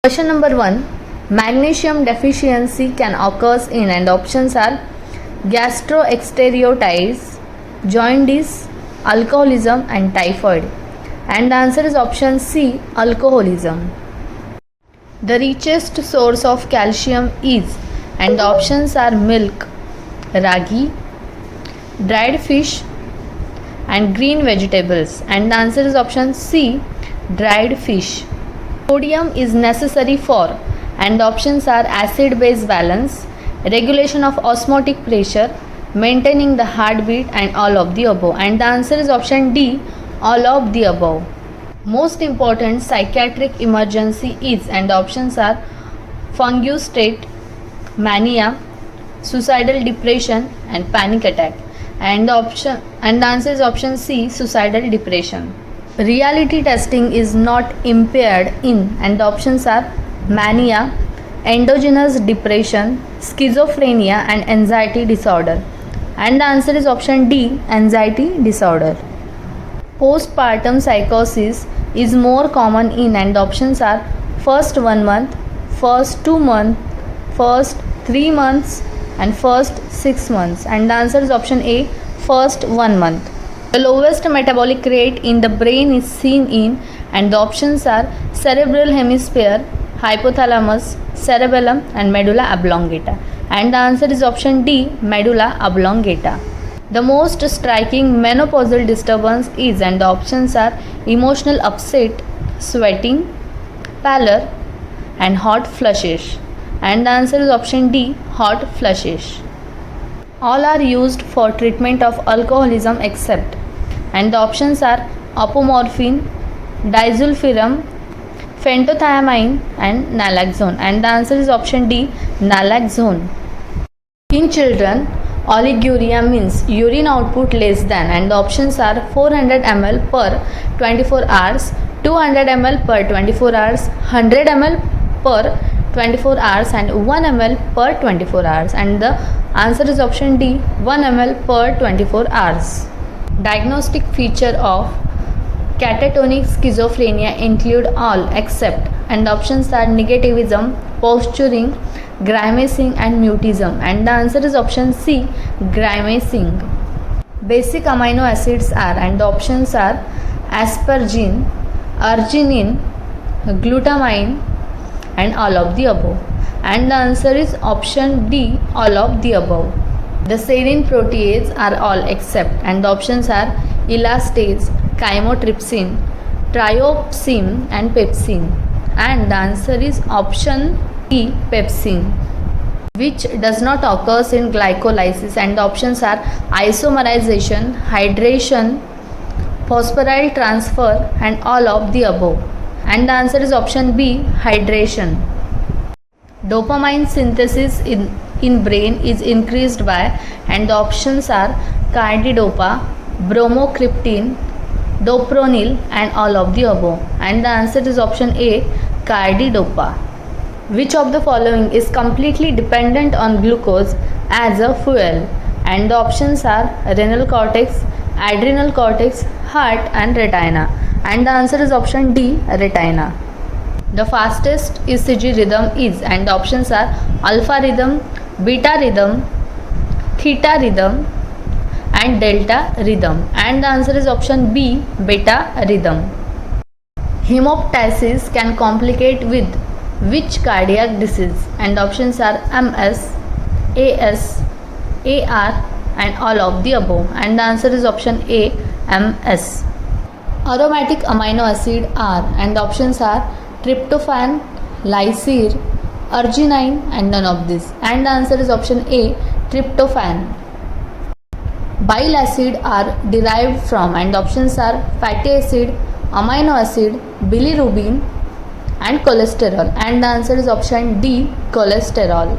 Question number 1. Magnesium deficiency can occur in, and options are gastroenteritis, jaundice, alcoholism and typhoid. And the answer is option C, alcoholism. The richest source of calcium is, and the options are milk, ragi, dried fish and green vegetables. And the answer is option C, dried fish. Sodium is necessary for, and the options are acid base balance, regulation of osmotic pressure, maintaining the heartbeat and all of the above. And the answer is option D, all of the above. Most important psychiatric emergency is, and the options are fungus state, mania, suicidal depression and panic attack. And the answer is option C, suicidal depression. Reality testing is not impaired in, and the options are mania, endogenous depression, schizophrenia and anxiety disorder. And the answer is option D, anxiety disorder. Postpartum psychosis is more common in, and the options are first 1 month, first 2 months, first 3 months and first 6 months. And the answer is option A, first 1 month. The lowest metabolic rate in the brain is seen in, and the options are cerebral hemisphere, hypothalamus, cerebellum and medulla oblongata. And the answer is option D, medulla oblongata. The most striking menopausal disturbance is, and the options are emotional upset, sweating, pallor and hot flushes. And the answer is option D, hot flushes. All are used for treatment of alcoholism except, and the options are apomorphine, disulfiram, phentothymine and naloxone. And the answer is option D, naloxone. In children, oliguria means urine output less than, and the options are 400 ml per 24 hours, 200 ml per 24 hours, 100 ml per 24 hours and 1 ml per 24 hours. And the answer is option D, 1 ml per 24 hours. Diagnostic feature of catatonic schizophrenia include all except, and the options are negativism, posturing, grimacing and mutism. And the answer is option C, grimacing. Basic amino acids are, and the options are asparagine, arginine, glutamine and all of the above. And the answer is option D, all of the above. The serine proteases are all except, and the options are elastase, chymotrypsin, trypsin and pepsin. And the answer is option E, pepsin. Which does not occur in glycolysis, and the options are isomerization, hydration, phosphoryl transfer and all of the above. And the answer is option B, hydration. Dopamine synthesis in brain is increased by, and the options are carbidopa, bromocriptine, dopronil and all of the above. And the answer is option A, carbidopa. Which of the following is completely dependent on glucose as a fuel? And the options are renal cortex, adrenal cortex, heart and retina. And the answer is option D, retina. The fastest ECG rhythm is, and the options are alpha rhythm, beta rhythm, theta rhythm and delta rhythm. And the answer is option B, beta rhythm. Hemoptysis can complicate with which cardiac disease? And the options are MS, AS, AR and all of the above. And the answer is option A, MS. Aromatic amino acid are, and the options are tryptophan, lysine, arginine and none of this. And the answer is option A, tryptophan. Bile acid are derived from, and the options are fatty acid, amino acid, bilirubin and cholesterol. And the answer is option D, cholesterol.